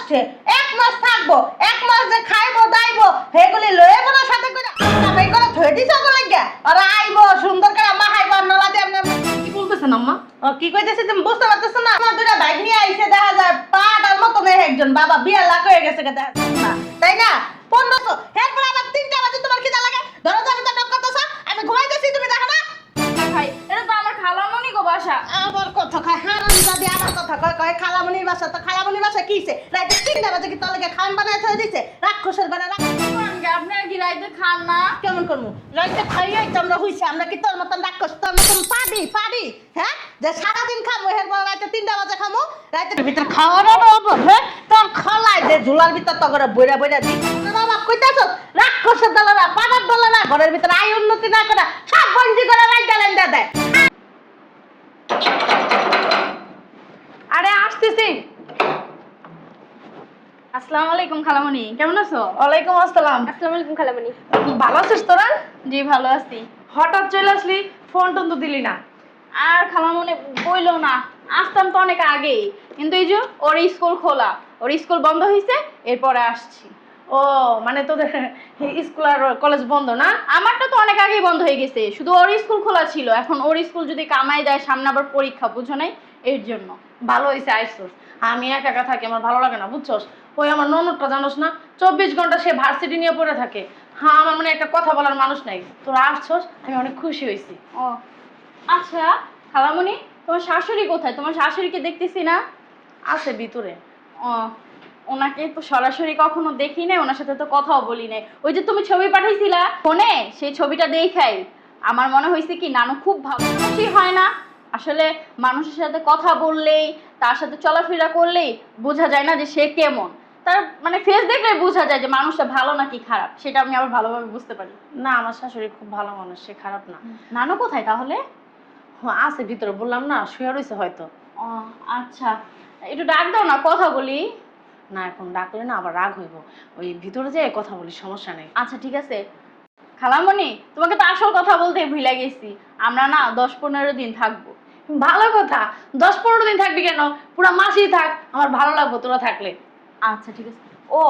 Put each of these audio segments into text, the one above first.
আসছে, 1 মাস থাকবো, 1 মাস যে খাইবো দাইবো হেগুলি লয়ে বলো সাথে করে কামাই করে থয়ে দিছো গো লাগিয়া আর আইবো সুন্দর করে মা হাইবো নলা দিয়ে এমনি কি বলতেছেন আম্মা? ও কি কইতেছে তুমি বুঝতে পারতেছ না? আমার দুটা বাইক নিয়ে আইছে দেখা যায় পাটার মতো নেই একজন বাবা বিয়া লাখ হয়ে গেছে দেখা যায় না তাই না 1500 এরপর আবার 3টা বাজে তোমার খিদা লাগে ধরো যাবে তো নক করতেছ আমি ঘুমাইতেছি তুমি দেখো না ভাই এটা তো আমার খালামণি গো বাসা। আবার কথা কয় হারাম দাদি আবার কথা কয় কয় খালামণির বাসা তো খালামণির বাসা কিছে রাতে 3টা বাজে কি তলকে খান বানায় থই দিছে রাক্ষসের বেলা আপনারা কি রাইতে খান না? কেমন করবো রাইতে খাইয়াই তো আমরা হইছে আমরা কি তোর মতন রাক্ষস তোর মতন পারি হ্যাঁ যে সারাদিন খাবো এরপর রাতে 3টা বাজে খামো রাতে ভিতর খাওয়ার অভাব হ্যাঁ তোর খলাই যে ঝুলার ভিতর তো করে বইরা বইরা দি বাবা কইতাছ রাক্ষসের দলারা পাটার দলারা ঘরের ভিতর আয় উন্নতি না করে সব বঞ্জি করে রাইতে লেন্দা দেয় আরে আসতেছি। আসসালামু আলাইকুম খালামণি, কেমন আছো? ওয়ালাইকুম আসসালাম। আসসালামু আলাইকুম খালামণি। ভালো আছিস তোরা? জি ভালো আছি। হঠাৎ চলে আসলি, ফোন টোন তো দিলি না। আর খালামণি বইলো না, আসতাম তো অনেক আগেই, কিন্তু এই যে ওর স্কুল খোলা, ওর স্কুল বন্ধ হয়েছে, এরপরে আসছি। ও মানে তোদের স্কুল আর কলেজ বন্ধ না? আমারটা তো অনেক আগেই বন্ধ হয়ে গেছে, শুধু ওর স্কুল খোলা ছিল। এখন ওর স্কুল যদি কামাই দেয়, সামনে আবার পরীক্ষা, বুঝো নাই, এর জন্য। ভালো হয়েছে আইসোস। আমি একা একা থাকি, আমার ভালো লাগে না বুঝছস। ওই আমার ননদটা জানোস না, 24 ঘন্টা সে ভার্সিটি নিয়ে পড়ে থাকে। হ্যাঁ আমার মানে একটা কথা বলার মানুষ নাই। তোরা আসছস, আমি অনেক খুশি হয়েছি। ও আচ্ছা খালামণি, তোমার শাশুড়ি কোথায়? তোমার শাশুড়িকে দেখতেছি না। আছে ভিতরে। ও ওনাকে তো সরাসরি কখনো দেখি নাই, ওনার সাথে তো কথাও বলি নাই। ওই যে তুমি ছবি পাঠাইছিলা ফোনে, সেই ছবিটা দেখাই আমার মনে হয়েছে কি নানু খুব ভালো মানুষই হয় না। আসলে মানুষের সাথে কথা বললেই, তার সাথে চলাফেরা করলেই বোঝা যায় না যে সে কেমন। তার মানে ফেস দেখলেই বোঝা যায় যে মানুষটা ভালো নাকি খারাপ, সেটা আমি আবার ভালোভাবে বুঝতে পারি। না আমার শাশুড়ি খুব ভালো মানুষ, সে খারাপ না। নানু কোথায় তাহলে? হ্যাঁ আছে ভিতরে, বললাম না শুয়ে রয়েছে হয়তো। ও আচ্ছা, একটু ডাক দাও না, কথা বলি। না এখন ডাকলে না আবার রাগ হইব, ওই ভিতরে যেয়ে কথা বলি, সমস্যা নেই। আচ্ছা ঠিক আছে। খালামণি তোমাকে তো আসল কথা বলতে ভুলে গেছি, আমরা না 10-15 দিন থাকবো। ভালো কথা, 10-15 দিন থাকবি কেন, পুরো মাসই থাক, আমার ভালো লাগবে তোরা থাকলে। আচ্ছা ঠিক আছে। ও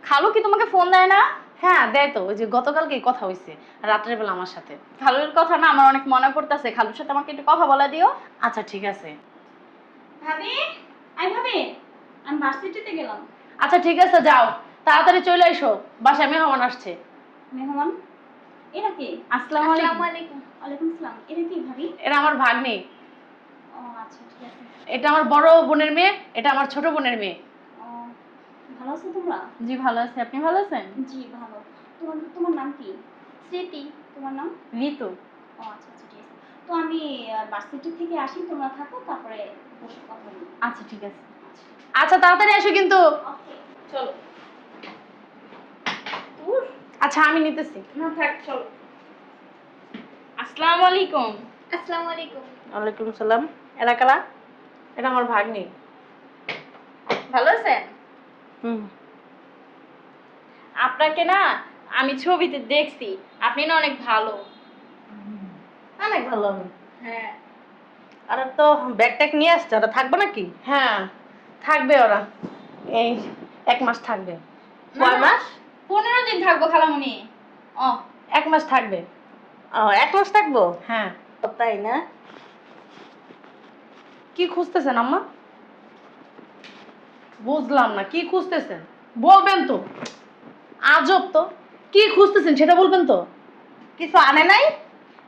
খালু কি তোমাকে ফোন দেয় না? হ্যাঁ দেয় তো, ওই যে গতকালকেই কথা হয়েছে রাত্রের বেলা আমার সাথে। খালুর কথা না আমার অনেক মনে পড়তেছে, খালুর সাথে আমাকে একটু কথা বলা দিও। আচ্ছা ঠিক আছে। ভাবি ভাবি আমি ভার্সিটিতে গেলাম। আচ্ছা ঠিক আছে যাও, তাড়াতাড়ি চলে এসো, বাসায় মেহমান আসছে। মেহমান? এরা কি? আসসালামু আলাইকুম। ওয়ালাইকুম আসসালাম। এরা কি ভাবি? এরা আমার ভাগ্নি। ও আচ্ছা ঠিক আছে। এটা আমার বড় বোনের মেয়ে, এটা আমার ছোট বোনের মেয়ে। ও ভালো আছো তোমরা? জি ভালো আছি, আপনি ভালো আছেন? জি ভালো। তোমার নাম কি? স্মৃতি। তোমার নাম? ঋতু। ও আচ্ছা আচ্ছা ঠিক আছে। তো আমি ভার্সিটি থেকে আসি, তোমরা থাকো, তারপরে বসে কথা বলি। আচ্ছা ঠিক আছে। আচ্ছা তাড়াতাড়ি এসো কিন্তু। ওকে চলো। আচ্ছা আমি নিতেছি। না থাক চলো। আসসালামু আলাইকুম। আসসালামু আলাইকুম। ওয়ালাইকুম সালাম। এরা কারা? এটা আমার ভাগ্নি। ভালো আছেন? হুম। আপনাকে না আমি ছবিতে দেখছি, আপনি না অনেক ভালো। অনেক ভালো আমি হ্যাঁ। আর তো ব্যাগ ট্যাগ নিয়ে আসছে ওরা থাকবে নাকি হ্যাঁ থাকবে ওরা, এই 1 মাস থাকবে। কয় মাস 15 দিন থাকবো খালামণি। ও 1 মাস থাকবে। ও 1 মাস থাকবো হ্যাঁ। তাই না কি খুঁজতেছেন আম্মা? বুঝলাম না কি খুঁজতেছেন, বলবেন তো। আজব তো, কি খুঁজতেছেন সেটা বলবেন তো। কিছু আনে নাই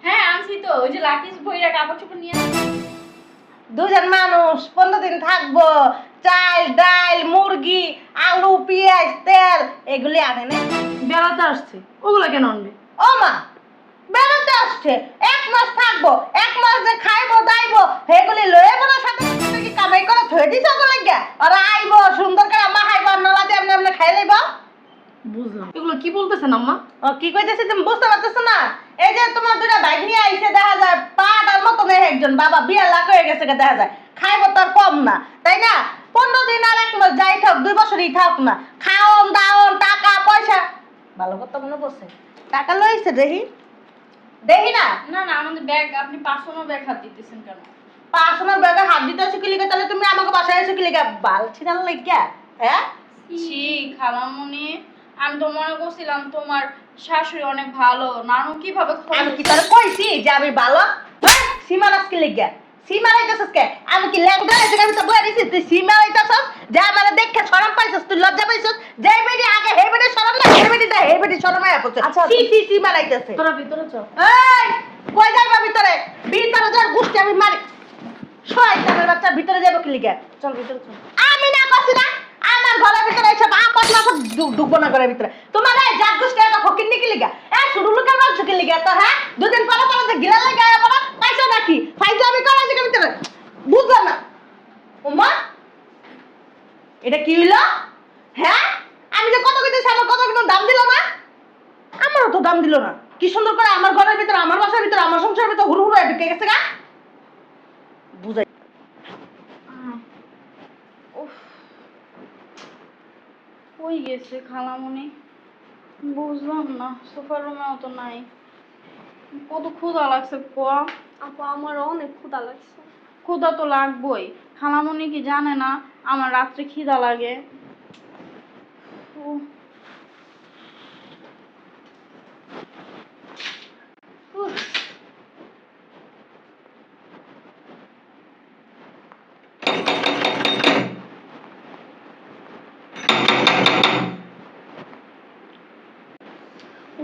হ্যাঁ আনছি তো, ওই যে লাকিস বইরা কাপড় চোপড় নিয়ে আসছি। দুজন মানুষ 15 দিন থাকবো চাল ডাল মুরগি আলু পেঁয়াজ তেল এগুলি আনে নাই বেড়াতে আসছে, ওগুলো কেন আনবে? ও মা বেড়াতে আসছে 1 মাস থাকবো 1 মাস যে খাইবো দাইবো হেগুলি লয়ে বলো সাথে সাথে কি কামাই করে থয়ে দিছো গো লাগিয়া আর আইবো সুন্দর করে মা হাইবো নলা দিয়ে এমনি এমনি খাই লইবো বুঝলাম, এগুলো কি বলতেছেন আম্মা? ও কি কইতেছে তুমি বুঝতে পারতেছো না এই যে তোমার দুটা বাইক নিয়ে আইছে দেখা যায় পাটার মতো নেই একজন বাবা বিয়া লাখ হয়ে গেছে দেখা যায় খাইবো তো আর কম না তাই না 15 দিন আর 1 মাস যাই থাক 2 বছরই থাক না খাওন দাওন টাকা পয়সা ভালো কথা মনে পড়ছে টাকা লইছে দেখি দেখি না না না আমাদের ব্যাগ, আপনি পার্সোনাল ব্যাগ হাত দিতেছেন কেন? পার্সোনাল ব্যাগে হাত দিতে আছে কি লিখে তাহলে তুমি আমাকে বাসায় এসে কি লিখে বাল ছিনাল লাগিয়া হ্যাঁ ছি খালামুনি, আমি তো মনে করছিলাম তোমার শাশুড়ি অনেক ভালো। নানু কিভাবে আমি কি তোর কইছি যে আমি ভালো? হ্যাঁ, সীমা রাখতে লেগে সীমা রাইতেছস কে? আমি কি ল্যাংড়া এই জায়গা ভিতর বইয়া দিছি তুই সীমা রাইতেছস? যা আমারে দেখে শরম পাইছস, তুই লজ্জা পাইছস? যে বেডি আগে হে বেডি শরম না, হে বেডি দা হে বেডি শরম আয়া পড়ছে। আচ্ছা, সি সি সীমা রাইতেছে। তোরা ভিতরে চল। এই কই যাইবা ভিতরে? ভিতরে যার গুষ্টি আমি মারি। শয়তানের বাচ্চা ভিতরে যাবো কি লিগা? চল ভিতরে চল। আমি না কইছি না আমার ঘরের ভিতরে এসব আপদ না ঢুকবো না ঘরের ভিতরে। তোমার এই জাত গোষ্ঠী এত ফকির নিকি লিগা? এ শুধু লোকের মাংস কি লিগা তো? হ্যাঁ, দুদিন পরে পরে যে গিলা লাগা আয়া পড়া পাইছো নাকি? ফাইজা আমি করা যে ভিতরে বুঝলাম না। ওমা এটা কি হইলো? হ্যাঁ, আমি যে কত কইতেছি আমার কত কিন্তু দাম দিল না? আমারও তো দাম দিল না। কি সুন্দর করে আমার ঘরের ভিতরে, আমার বাসার ভিতরে, আমার সংসারের ভিতরে হুড় হুড়ে ঢুকে গেছে গা। বুঝাই উফ, কই গেছে খালামুনি? বুঝলাম না, সোফার রুমেও তো নাই। কত ক্ষুধা লাগছে কোয়া। আপু আমারও অনেক ক্ষুধা লাগছে। ক্ষুধা তো লাগবেই। খালামুনি কি জানে না আমার রাত্রে খিদা লাগে? উফ, উফ,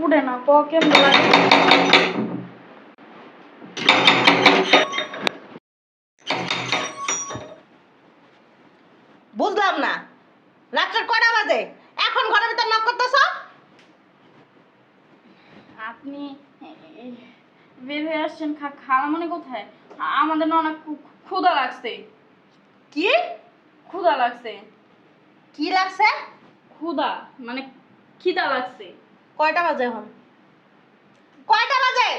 উঠে না ক কেমন লাগে। বুঝলাম না রাত্রের কয়টা বাজে? এখন ঘরের ভিতর নক করতেছ? আপনি বের হয়ে আসছেন, খালামুনি কোথায়? আমাদের না অনেক ক্ষুধা লাগছে। কি ক্ষুধা লাগছে। কি লাগছে? ক্ষুধা মানে খিদা লাগছে। কয়টা বাজে এখন? কয়টা বাজে?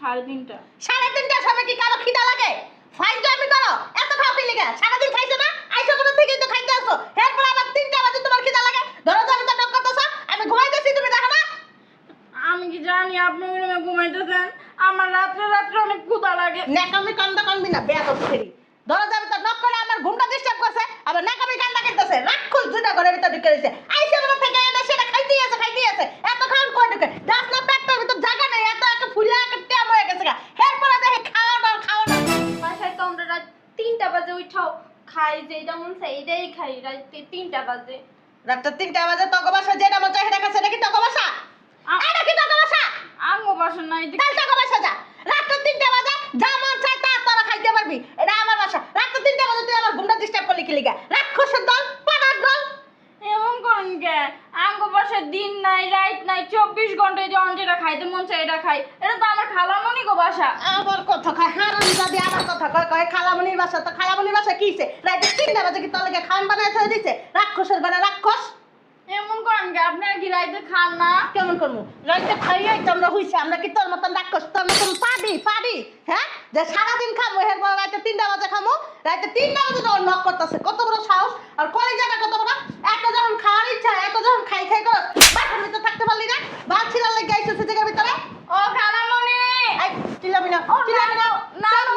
3:30। 3:30টার সময় কি কারো খিদা লাগে? ফাইজটা আমি করো এত খাও কি লিগা? সারাদিন খাইছো না? আইছো কোথা থেকে তো খাইতে আসো, এরপর আবার 3টা বাজে তোমার খিদা লাগে? ধরো যাবে তো নক করতেছ, আমি ঘুমাইতেছি তুমি দেখো না? আমি কি জানি আপনি ওই রুমে ঘুমাইতেছেন? আমার রাত্রে রাত্রে অনেক ক্ষুধা লাগে। নাকামি কান্দা কান্দবি না বেয়াদব ছেড়ি। ধরো যাবে তো নক করে আমার ঘুমটা ডিস্টার্ব করছে, আবার নাকামি কান্দা করতেছে। রাক্ষস দুইটা ঘরের ভিতর ঢুকে রইছে। আইছো কোথা থেকে এটা সেটা খাইতেই আছে। এত খাওয়ার কয় ঢুকে? দাস না পেটটার ভিতর জায়গা নেই, এত একটা ফুলা একটা ট্যাম হয়ে গেছে গা। এরপর দেখে খাওয়া না। বাসায় তো আমরা রাত 3টা বাজে উঠাও খাই, যেটা মন চাই এটাই খাই রাত 3টা বাজে। রাত 3টা বাজে তোকে বাসা যেটা মন চায় সেটা খাচ্ছে, নাকি তোকে বাসা? আ- এটা কি তোকে বাসা? আঙ্গো বাসা নাই যে। কাল তোকে বাসা যা। রাত 3টা বাজে যা মন চায় তা তোরা খাইতে পারবি। এটা আমার বাসা। রাত 3টা বাজে তুই আমার ঘুমটা ডিস্টার্ব করলি কি লিগা? রাক্ষসের দল, পাড়ার দল। এমন করেন কে? আঙ্গো বাসা দিন নাই রাত নাই, 24 ঘন্টায় যখন যেটা খাইতে মন চায় এটা খাই। এটা তো আমার খালামুনি গো বাসা। আমার কথা কয় হারাম জাদি, আমার কথা কয় খালামনির বাসা। তো খালামনির বাসা কি হইছে? রাত 3টা বাজে কি তোর লাগি খাওয়ান বানায় থই দিছে? রাক্ষসের বানা রাক্ষস। এমন করেন কে? আপনারা কি রাইতে খান না? কেমন করবো? রাইতে খাইয়াই তো আমরা হইছে, আমরা কি তোর মতন রাক্ষস? তোর মতন পারি? হ্যাঁ, যে সারাদিন খামো এরপর রাতে 3টা বাজে খামো। রাতে 3টা বাজে যখন নক করতেছে, কত বড় সাহস! আর কলিজাটা কত বড়! এত যখন খাওয়ার ইচ্ছা, এত যখন খাই করো, বাসার ভিতরে থাকতে পারলি না? বাল ছিলার লেগে আইসেছে জায়গার ভিতরে। ও খালামুনি! এই চিল্লাবি না। নানু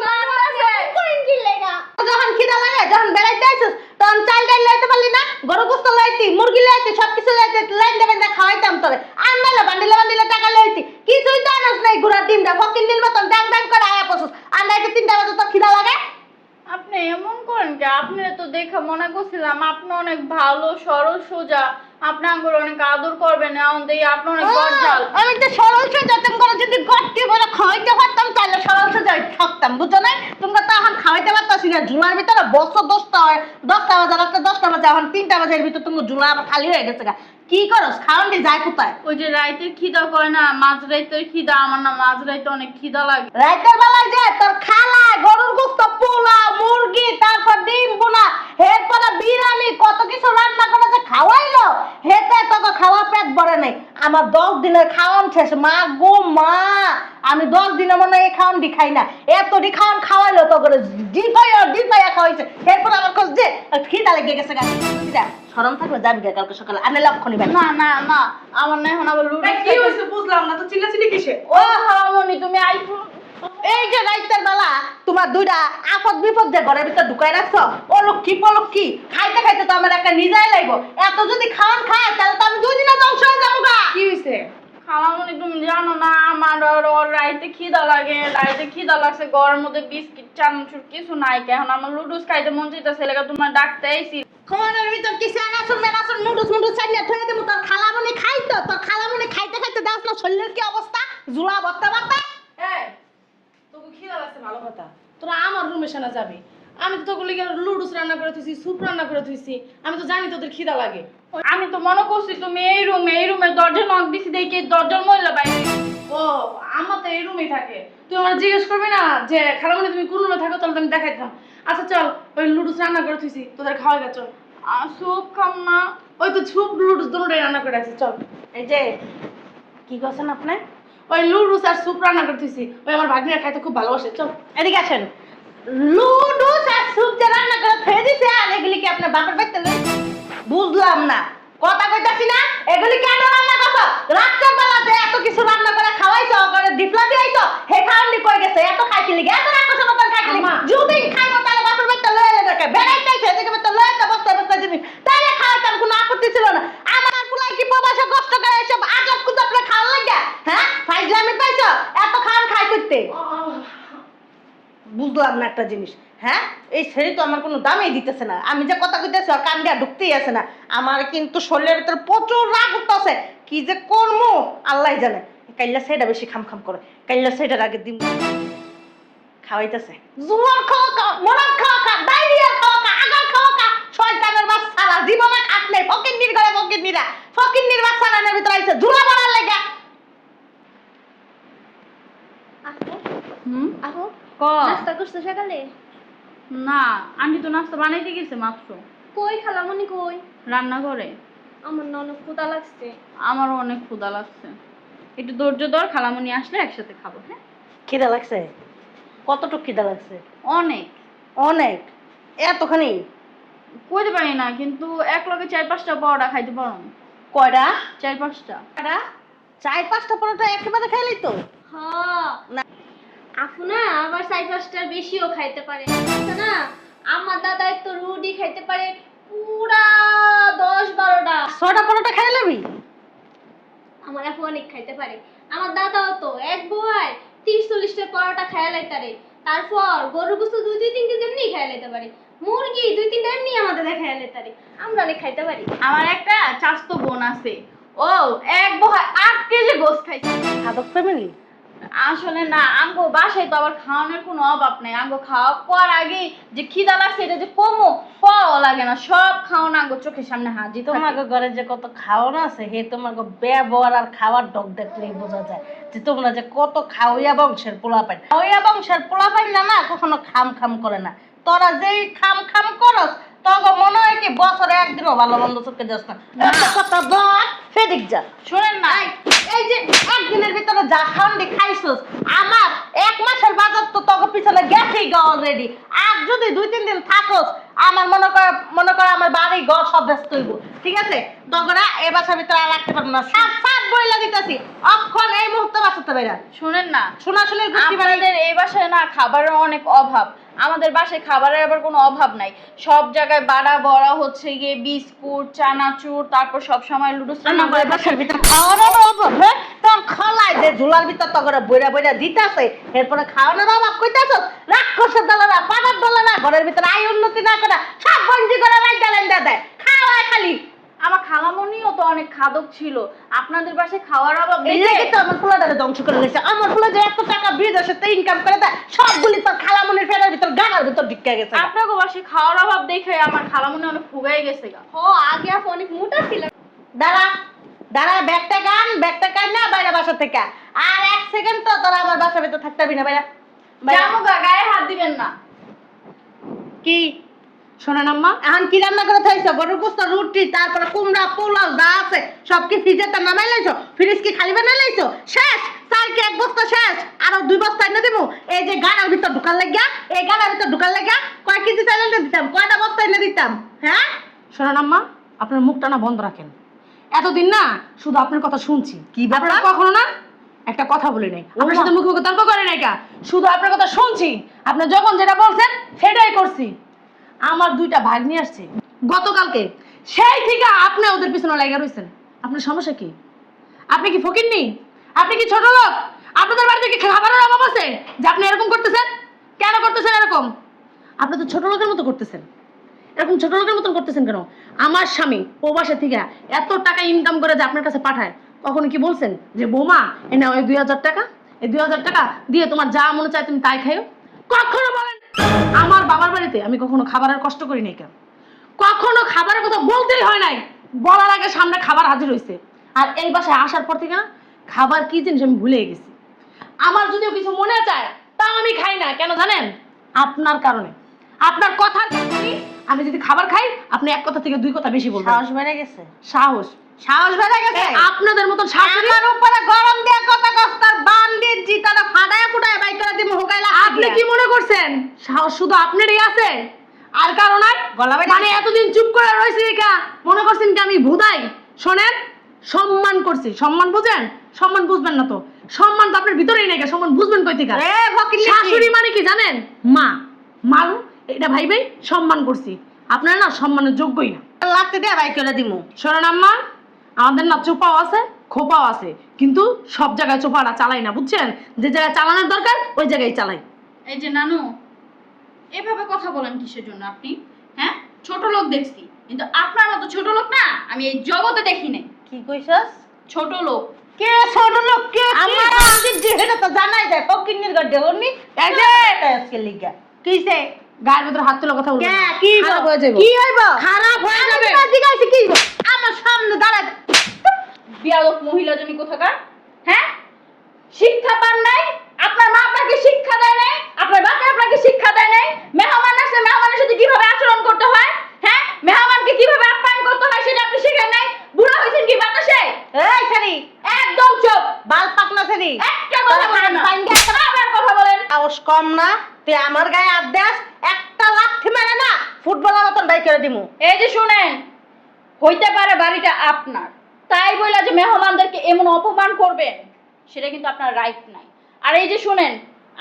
আছে। করেন কি লেগা? যখন খিদা লাগে, যখন বেড়াইতে আইছিস, তখন চাল ডাল লাইতে পারলি না? গরু গোস্ত লাইতি, মুরগি লাইতি, সবকিছু লাইতি, লাইন দেবেন না খাওয়াইতাম তোরে। আর নাইলে বান্ডিলে টাকা লাইতি। কিছুই তো আনস নাই, গুড়ার ডিমটা ফকির নীল মতন ডাং ডাং করে আয়া পড়ছিস। আর নাইতে 3টা বাজে তো খিদা লাগে। আপনি এমন করেন কে? আপনারা তো দেখে মনে করছিলাম আপনি অনেক ভালো সরল সোজা, আপনি আঙ্গুর অনেক আদর করবেন, এখন দেখি আপনি অনেক গরজাল। আমি তো সরল সোজাতাম করে, যদি গট্টি বলে খাওয়াইতে পারতাম তাহলে সরল সোজাই থাকতাম, বুঝছো না? তোমরা তো এখন খাওয়াইতে পারতাছি না। ঝুলার ভিতরে বছর 10টা হয়, 10টা বাজে, রাত্রে 10টা বাজে, এখন 3টা বাজের ভিতরে তুমি ঝুলা আবার খালি হয়ে গেছে গা। কি করস? খাওয়ান দিয়ে যায় কোথায়? ওই যে রাইতের খিদা করে না, মাঝ রাইতের খিদা, আমার না মাঝ রাইতে অনেক খিদা লাগে। রাতের বেলায় যে তোর খালা গরুর গোস্ত, পোলা, মুরগি, তারপর ডিম বোনা, এরপরে বিরিয়ানি, কত কিছু রান্না করে যে খাওয়াইলো, হেতে তোকে খাওয়া পেট ভরে নাই। আমার 10 দিনের খাওয়ান শেষ। মা গো মা, আমি 10 দিনে মনে হয় এই খাওয়ানটি খাই না। এতটি খাওয়ান খাওয়াইলো তো করে ডিপাইয়া খাওয়াইছে। এরপর আমার কাছে যে খিদা লেগে গেছে গা। শরম থাকলে যাবি গে কালকে সকালে, আনে লক্ষণ নিবেন। না না না, আমার না এখন আবার লুডো কি হইছে বুঝলাম না তো, চিল্লাচিল্লি কিসে? ও খালামুনি তুমি আইছো। এই যে রাইতের বেলা তোমার দুইটা আপদ বিপদ যে ঘরের ভিতর ঢুকাই রাখছো, ও লক্ষ্মী পলক্ষী খাইতে খাইতে তো আমার একটা নিজেই লাগবো। এত যদি খাওয়ান খায় তাহলে তো আমি 2 দিনে ধ্বংস হয়ে যাবো গা। কি হইছে? খালামণি তুমি জানো না আমার ওর রাইতে খিদা লাগে, রাইতে খিদা লাগছে, ঘরের মধ্যে বিস্কিট চানাচুর কিছু নাই, এখন আমার লুডুস খাইতে মন চাইতেছে, লেগে তোমার ডাকতে আইছি। খাওয়ানোর ভিতর কি চানাচুর মেনাচুর নুডলস চাইনা থয়ে দেবো। তোর খালামণি খাইতো, তোর খালামণি খাইতে খাইতে দাস না শরীরের কি অবস্থা, জুলা বত্তা বত্তা। এই তোকে খিদা লাগছে ভালো কথা, তোরা আমার রুমে সেনা যাবি। আমি তো তোগুলি লুডুস রান্না করে থুইছি, স্যুপ রান্না করে থুইছি, আমি তো জানি তোদের খিদা লাগে। আমি তো মনে করছি তুমি এই রুমের দরজা নক দিছি দেখি দরজার মহিলা বাইরে। ও আমার তো এই রুমেই থাকে, তুই আমার জিজ্ঞেস করবি না যে খালামণি তুমি কোন রুমে থাকো, তাহলে তো আমি দেখাইতাম। আচ্ছা চল, ওই লুডুস রান্না করে থুইছি, তোদের খাওয়া গেছে চল। স্যুপ খাম না। ওই তো স্যুপ লুডুস দুটোই রান্না করে আছে, চল। এই যে কি করছেন আপনি? ওই লুডুস আর স্যুপ রান্না করে থুইছি, ওই আমার ভাগ্নিরা খাইতে খুব ভালোবাসে, চল। এদিকে আসেন। লুডুস আর স্যুপ যে রান্না করে ফেলে দিছে, আর এগুলি কি আপনার বাপের বাড়িতে লই? বুঝলাম না, কথা কইতাছি না। এগুলি কেন রান্না করছো? রাত্রের বেলা যে এত কিছু রান্না করে খাওয়াইছো, করে ডিপলা দিয়েছো, হে খাওয়ানি কই গেছে? এত খাইতে লিগে এত রাক্ষসের মতন খাইতে লিগে। আম্মা। যদি খাইবো তাহলে বাপের বাড়িতে লই এলে দেখে বেড়াইতেছে, এদিকে বাড়িতে লই তো বস্তা বস্তা জিনিস, তাইলে খাওয়াইতাম, কোনো আপত্তি ছিল না। আমার পুলাই কি প্রবাসে কষ্ট করে এসব আজব কুজব করে খাওয়ার লাগে? হ্যাঁ, ফাইজলামি পাইছো? এত খাওয়ান খাই করতে বুঝলাম না একটা জিনিস। হ্যাঁ, এই ছেড়ে তো আমার কোনো দামই দিতেছে না। আমি যে কথা কইতেছি আর কান দিয়া ঢুকতেই আছে না। আমার কিন্তু শরীরের ভিতরে প্রচুর রাগ উঠতেছে, কি যে করবো আল্লাহ জানে। কাইল্লা সেটা বেশি খাম খাম করে, কাইল্লা সেটার আগে দিন খাওয়াইতেছে। জুয়ার খাওয়া খা, মরার খাওয়া খা, ডায়রিয়ার খাওয়া খা, আগার খাওয়া খা, শয়তানের বাচ্চারা জীবনে খাস নেই। ফকিন্নির ঘরে ফকিন্নিরা, ফকিন্নির বাচ্চারা ভিতরে আইছে ঝুলা মারার লেগে। আপু ক নাস্তা করছো সকালে? না, আন্টি তো নাস্তা বানাইতে গেছে মাত্র। কই খালামণি কই? রান্না করে। আমার না অনেক ক্ষুধা লাগছে। আমারও অনেক ক্ষুধা লাগছে, একটু ধৈর্য ধর, খালামণি আসলে একসাথে খাবো। হ্যাঁ, খিদা লাগছে? কতটুকু খিদা লাগছে? অনেক। অনেক? এতখানি? কইতে পারি না, কিন্তু এক লগে 4-5টা পরোটা খাইতে পারো। কয়টা? 4-5টা। 4-5টা পরোটা একেবারে খাইলি তো? হ্যাঁ না। আপু না আবার 4-5টার বেশিও খাইতে পারে না। আমার দাদাই তো রুটি খাইতে পারে পুরা 10-12টা। 6টা পরোটা খাই লবি? আমার আপু অনেক খাইতে পারে। আমার দাদাও তো এক বয় 30-40টা পরোটা খাইয়া লাইতারে। তারপর গরুর গোস্ত 2-3 কেজি এমনি খাইয়া লাইতে পারে, মুরগি 2-3টা এমনি আমাদের খাইয়া লাইতারে। আমরা অনেক খাইতে পারি। আমার একটা চাচতো বোন আছে, ও এক বহায় 8 কেজি গোস্ত খাইছে। খাদক ফ্যামিলি? আসলে না, আঙ্গো বাসায় তো আবার খাওয়ানোর কোনো অভাব নেই। আঙ্গো খাওয়া পর আগে যে খিদা লাগছে এটা যে কমো পাওয়া লাগে না, সব খাওয়ানো আঙ্গো চোখের সামনে হাজির। তোমাকে ঘরে যে কত খাওয়ানো আছে, হে তোমাকে ব্যবহার আর খাওয়ার ডক দেখলেই বোঝা যায় যে তোমরা যে কত খাওয়াইয়া বংশের পোলা পাই। খাওয়াইয়া বংশের পোলা পাই না, না কখনো খাম খাম করে না। তোরা যেই খাম খাম করস তখন মনে হয় কি বছরে একদিনও ভালো মন্দ চোখে যাস না। কথা বল, সেদিক যা। শোনেন না, এই যে একদিনের ভিতরে যা খান্ডি খাইছস, আমার 1 মাসের বাজার তো তোকে পিছনে গেছেই গা অলরেডি। আর যদি 2-3 দিন থাকস, আমার মনে কর আমার বাড়ি ঘর সব ব্যস্ত হইব। ঠিক আছে, তগরা এই বাসার ভিতরে আর রাখতে পারবো না। সাত বইলা দিতেছি, অক্ষণ এই মুহূর্তে বাঁচাতে পারি না। শোনেন না, শোনাশুনির গোষ্ঠী বাড়ি। আমাদের এই বাসায় না খাবারের অনেক অভাব। আমাদের বাসায় খাবারের আবার কোনো অভাব নাই, সব জায়গায় বাড়া বড়া হচ্ছে গিয়ে বিস্কুট চানাচুর, তারপর সব সময় লুডুস রান্না করে। বাসার ভিতরে খাওয়ানোর অভাব, হ্যাঁ? তখন খলাই যে ঝুলার ভিতর তগরা বইরা বইরা দিতেছে, এরপরে খাওয়ানোর অভাব কইতাছ? রাক্ষসের দলারা, পাটার দলারা ঘরের ভিতরে আয় উন্নতি না করে সব বঞ্জি করে রাইডা দেয়, খাওয়ায় খালি। আমার খালামণিও তো অনেক খাদক ছিল, আপনাদের বাসায় খাওয়ার অভাব এই দেখে লেগে তো আমার পোলাটারে ধ্বংস করে গেছে। আমার পোলা যে এত টাকা বিদেশে ইনকাম করে দেয়, সবগুলি তোর খালামনির ফেরার ভিতর গানার ভিতর ঢুকে গেছে। আপনাকে বাসায় খাওয়ার অভাব দেখে আমার খালামণি অনেক ফুগাই গেছে গা। আগে আপু অনেক মোটা ছিল। দাঁড়া দাঁড়া, ব্যাগটা কান না বাইরে বাসা থেকে। আর 1 সেকেন্ড তো তোরা আমার বাসার ভিতর থাকতে পারবি না। বাইরে জামু গা, গায়ে হাত দিবেন না। কি শোনেন আম্মা, এখন কি রান্না করে খাইছো? গরুর গোস্ত, রুটি, তারপরে কুমড়া, পোলাও যা আছে সব কি ফ্রিজে নামাই লাইছো? ফ্রিজ কি খালি বানাই লাইছো? শেষ। চাল কি 1 বস্তা শেষ? আরো 2 বস্তা এনে দেবো। এই যে গানার ভিতর ঢুকার লাগিয়া, এই গানার ভিতর ঢুকার লাগিয়া কয় কেজি চাল এনে দিতাম, কয়টা বস্তা এনে দিতাম? হ্যাঁ, শোনেন আম্মা, আপনার মুখটা না বন্ধ রাখেন। এতদিন না শুধু আপনার কথা শুনছি, কি ব্যাপার? আপনারা কখনো না একটা কথা বলি নাই, আপনার সাথে মুখে মুখে তর্ক করে নাই কা, শুধু আপনার কথা শুনছি। আপনি যখন যেটা বলছেন সেটাই করছি। আমার 2টা ভাগ্নি আসছে, গতকালকে সেই থেকে আপনি ওদের পিছনে লাগা রয়েছেন। আপনার সমস্যা কি? আপনি কি ফকিন্নি? আপনি কি ছোট লোক? আপনাদের বাড়িতে কি খাবারের অভাব আছে যে আপনি এরকম করতেছেন? কেন করতেছেন এরকম? আপনি তো ছোট লোকের মতো করতেছেন। এরকম ছোট লোকের মতন করতেছেন কেন? আমার স্বামী প্রবাসে থেকে এত টাকা ইনকাম করে যে আপনার কাছে পাঠায়, কখনো কি বলছেন যে বৌমা এনে ওই 2000 টাকা, এই 2000 টাকা দিয়ে তোমার যা মনে চায় তুমি তাই খাইও? কখনো বলেন? আমার বাবার বাড়িতে আমি কখনো খাবারের কষ্ট করি নাই কেন? কখনো খাবারের কথা বলতেই হয় নাই, বলার আগে সামনে খাবার হাজির হয়েছে। আর এই বাসায় আসার পর থেকে না খাবার কি জিনিস আমি ভুলে গেছি। আমার যদিও কিছু মনে চায় তাও আমি খাই না। কেন জানেন? আপনার কারণে। আপনার কথার কারণে আমি যদি খাবার খাই আপনি এক কথা থেকে দুই কথা বেশি বলবেন। সাহস বেড়ে গেছে, সাহস সাহস বেড়ে গেছে। আপনাদের মতন শাশুড়ি আমার উপরে গরম দিয়ে কথা কষ্টার বান্ডির জিতাটা ফাটায় ফুটায় বাইক করে দিমু হোগাইলা। আপনি কি মনে করছেন সাহস শুধু আপনারই আছে? আর কারণ আর গলা বেঁধে মানে এতদিন চুপ করে রয়েছি কা মনে করছেন কি আমি ভুদাই? শোনেন, সম্মান করছি। সম্মান বুঝেন? সম্মান বুঝবেন না তো। সম্মান তো আপনার ভিতরেই নেই, সম্মান বুঝবেন কই থেকে? এ ফকির শাশুড়ি মানে কি জানেন? মা মারু এটা ভাইবেই সম্মান করছি। আপনারা না সম্মানের যোগ্যই না। লাগতে দিয়ে বাইক করে দিমু। শোনেন আম্মা, আমাদের না চোপাও আছে খোপাও আছে, কিন্তু সব জায়গায় চোপাটা চালাই না, বুঝছেন? যে জায়গায় চালানোর দরকার ওই জায়গায় চালাই। এই যে নানু, এভাবে কথা বলেন কিসের জন্য আপনি? হ্যাঁ, ছোট লোক দেখছি, কিন্তু আপনার মতো ছোট লোক না আমি এই জগতে দেখি নাই। কি কইছস? ছোট লোক কে ছোট লোক? কে আমার বান্ডির জিহেটা তো জানাই যায় ফকিন্নির গড্ডে হনি। এই যে আজকে লিগা কিছে গায়ের ভিতরে হাত তুলে কথা বলবেন কে না। কি খারাপ হয়ে যাবে। কি হইব? খারাপ হয়ে আমি যাবে। তো জিগাইছি কি হইব? আমার সামনে দাঁড়ায় বিয়াদব মহিলা জনি কোথাকার। হ্যাঁ, শিক্ষা পান নাই? আপনার মা আপনাকে শিক্ষা দেয় নাই? আপনার বাবা আপনাকে শিক্ষা দেয় নাই? মেহমান আসলে মেহমানের সাথে কিভাবে আচরণ করতে হয়, হ্যাঁ, মেহমানকে কিভাবে আপ্যায়ন করতে হয় সেটা আপনি শিখেন নাই? বুড়া হয়েছেন কি বাতাসে? এই সারি একদম চুপ। বাল পাকনা সারি একটা কথা বলেন না। আবার কথা বলেন। সাহস কম না? তুই আমার গায়ে হাত দেস, একটা লাথি মেরে না ফুটবলের মতন বাই করে দিমু। এই যে শুনেন, হইতে পারে বাড়িটা আপনার, তাই বইলা যে মেহমানদেরকে এমন অপমান করবেন সেটা কিন্তু আপনার রাইট নাই। আর এই যে শুনেন,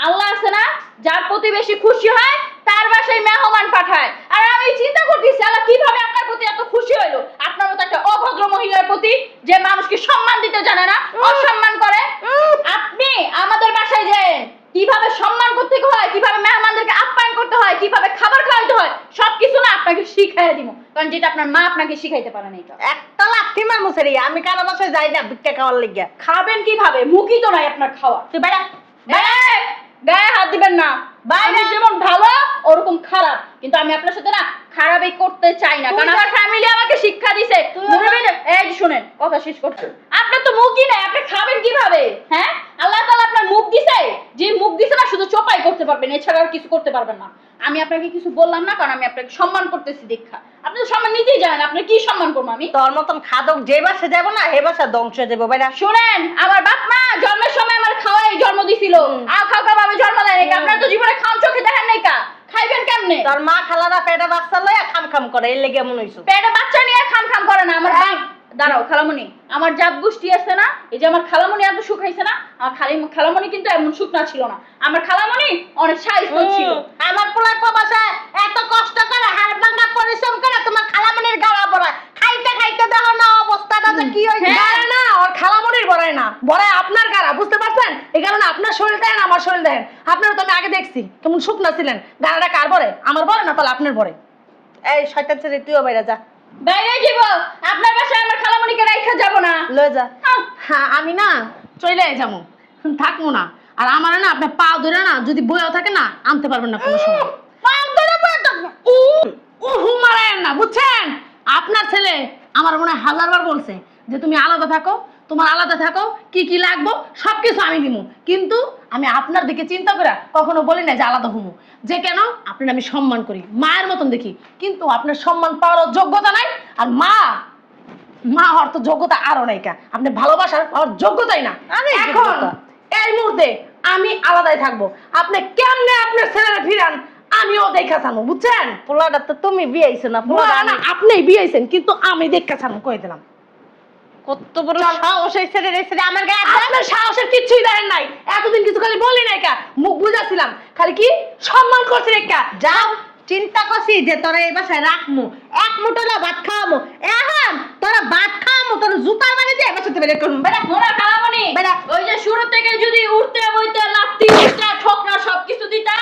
আল্লাহ আছে না, যার প্রতিবেশী খুশি হয় তার বাসায় মেহমান পাঠায়। আর আমি চিন্তা করতেছি আল্লাহ কিভাবে আপনার প্রতি এত খুশি হইলো, আপনার মতো একটা অভদ্র মহিলার প্রতি যে মানুষকে সম্মান দিতে জানে না, অসম্মান করে। আপনি আমাদের বাসায় যেন কিভাবে সম্মান করতে হয়, কিভাবে মেহমানদেরকে আপ্যায়ন করতে হয়, কিভাবে খাবার খাওয়াইতে হয়, সবকিছু না আপনাকে শিখাইয়া দিব, কারণ যেটা আপনার মা আপনাকে শিখাইতে পারে না। এটা একটা লাথি মারমু সারি, আমি কারো বাসায় যাই না ভিক্ষা খাওয়ার লাগিয়া। খাবেন কিভাবে? মুখই তো নাই আপনার খাওয়া। তুই বেড়া এই, গায়ে হাত দিবেন না। বাইরে যেমন ভালো ওরকম খারাপ, কিন্তু আমি আপনার সাথে না খারাপই করতে চাই না, কারণ আমার ফ্যামিলি আমাকে শিক্ষা দিছে। এই যে শুনেন, কথা শেষ করছেন। আপনার তো মুখই নাই, আপনি খাবেন কিভাবে? হ্যাঁ, আল্লাহ তাআলা আপনার মুখ দিছে, যে মুখ দিছে না শুধু চোপাই করতে পারবেন, এছাড়া আর কিছু করতে পারবেন না। আমি আপনাকে কিছু বললাম না, কারণ আমি আপনাকে সম্মান করতেছি দেখা। আপনি তো সম্মান নিতেই জানেন, আপনি কি সম্মান করবো আমি? তোর মতন খাদক যে বাসে যাবো না হে বাসা ধ্বংস হয়ে যাবো। বেড়া শুনেন, আমার বাপ মা জন্মের সময় আমার খাওয়াই জন্ম দিছিল, আও খাও খাও ভাবে জন্ম দেয় নাই। আপনার তো জীবনে খাওয়ান চোখে দেখেন নাই, কা খাইবেন কেমনে? তোর মা খালারা পেটে বাচ্চা লইয়া খাম খাম করে, এর লেগে মনে হইছো। পেটে বাচ্চা নিয়ে খাম খাম করে না আমার বাপ। দাঁড়াও খালামণি, আমার জাত গোষ্ঠী আছে না, এই যে আমার খালামণি এত সুখ হয়েছে না, আমার খালামণি কিন্তু এমন সুখ না ছিল না, আমার খালামণি অনেক সাহিত্য ছিল। আমার পোলার প্রবাসে এত কষ্ট করে হাড় ভাঙা পরিশ্রম করে তোমার খালামনির গাড়া পড়া খাইতে খাইতে দেখো না অবস্থাটা যে কি হয়েছে। গায়ে না ওর খালামনির বড়াই না, বড়াই আপনার গাড়া, বুঝতে পারছেন? এই কারণে আপনার শরীর দেন আমার শরীর দেন। আপনারা তো আমি আগে দেখছি কেমন শুকনা ছিলেন, গাড়াটা কার বড়ে? আমার বড়ে না, তাহলে আপনার বড়ে। এই শয়তান ছেলে তুইও বাইরে যা, বাইরে যাব, আপনার বাসায় আমার খালামণিকে রাইখা যাব না। লয়ে যা। হ্যাঁ, আমি না চলে যাবো, থাকবো না। আর আমার না আপনার পা ধরে না যদি বইও থাকে না আনতে পারবেন না কোনো সময়। উহু মারায়েন না, বুঝছেন? আপনার ছেলে আমার মনে হয় 1000 বার বলছে যে তুমি আলাদা থাকো, তোমার আলাদা থাকো, কি কি লাগবো সবকিছু আমি দিব, কিন্তু আমি আপনার দিকে চিন্তা করে কখনো বলি না যে আলাদা হমু। যে কেন? আপনার আমি সম্মান করি, মায়ের মতন দেখি, কিন্তু আপনার সম্মান পাওয়ার যোগ্যতা নাই। আর মা হওয়ার তো যোগ্যতা আরো নাই, কা আপনি ভালোবাসার পাওয়ার যোগ্যতাই না। এখন এই মুহূর্তে আমি আলাদাই থাকবো, আপনি কেমনে আপনার ছেলেরা ফিরান আমিও দেখা চানো, বুঝছেন? পোলাটা তো তুমি বিয়াইছো না, পোলাটা না আপনি বিয়েছেন, কিন্তু আমি দেখা চানো কই দিলাম। কত বড় সাহস এই ছেলে রে ছেলে আমার গায়ে হাত দেয়? আপনার সাহসের কিছুই দেন নাই, এতদিন কিছু খালি বলি নাই, কা মুখ বুঝাছিলাম, খালি কি সম্মান করছি রেখা। যাও চিন্তা করছি যে তোরা এই বাসায় রাখমু, এক মুঠো না ভাত খাওয়ামু, এখন তোরা ভাত খাওয়ামু, তোর জুতার বাড়ি দিয়ে বাসাতে বের করবো। বেড়া মোরা খালামনি বেড়া। ওই যে শুরু থেকে যদি উঠতে বইতে লাত্তি উঠতে ঠোকরা সবকিছু দিতা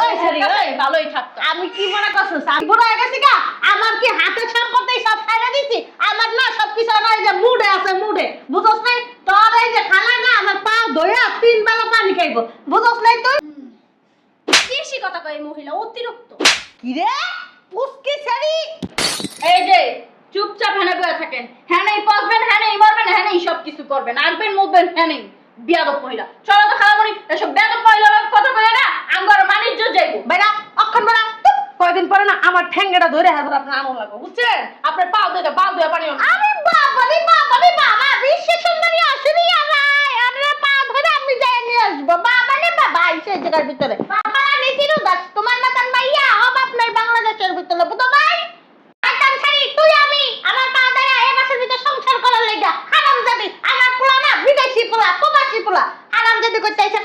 ওই সারি ওই ভালোই থাকতো। আমি কি মনে করছিস আমি বুড়ো হয়ে গেছি গা? আমার কি হাতে সম্পত্তি সব ছাইড়া দিছি? আমার না সবকিছু না, এই যে মুডে আছে, মুডে বুঝছ নাই? তোর এই যে খালা না আমার পা ধোয়া 3 বেলা পানি খাইবো, বুঝছ নাই তুই? বেশি কথা কয় এই মহিলা, অতিরিক্ত। কি রে পুষ্কি ছাড়ি? এই যে চুপচাপ হেনে বসে থাকেন, হ্যানেই পচবেন, হ্যানেই মরবেন, হ্যানেই সবকিছু করবেন, আসবেন মুখবেন হ্যানেই। বিয়াদব মহিলা, চলো তো খালামনি, এসব বিয়াদব মহিলার কথা কই না আমার বাণিজ্য যাইবো। বেড়া অক্ষণ বেড়া। কয়দিন পরে না আমার ঠ্যাঙ্গেটা ধরে হাজার আপনার আমল লাগবে, বুঝছেন? আপনার পা ধরে বাল ধরে পানি হবে। আমি বাবারে বাবারে বাবা, বিশ্ব সুন্দরী আসলে আলাই আমরা পা ধরে আমি যাই নিয়ে আসবো। বাবারে বাবা আইছে এই জায়গার ভিতরে। বাবা নিতির উদাস তোমার মতন মাইয়া হবে আপনার বাংলাদেশের ভিতরে, বুঝো ভাই? আইতাম ছাড়ি তুই আমি আমার পা ধরে এই মাসের ভিতরে সংসার করার লাগা হারাম জাদি। আমার পোলা না বিদেশি পোলা, প্রবাসী পোলা, হারাম জাদি করতে আইছে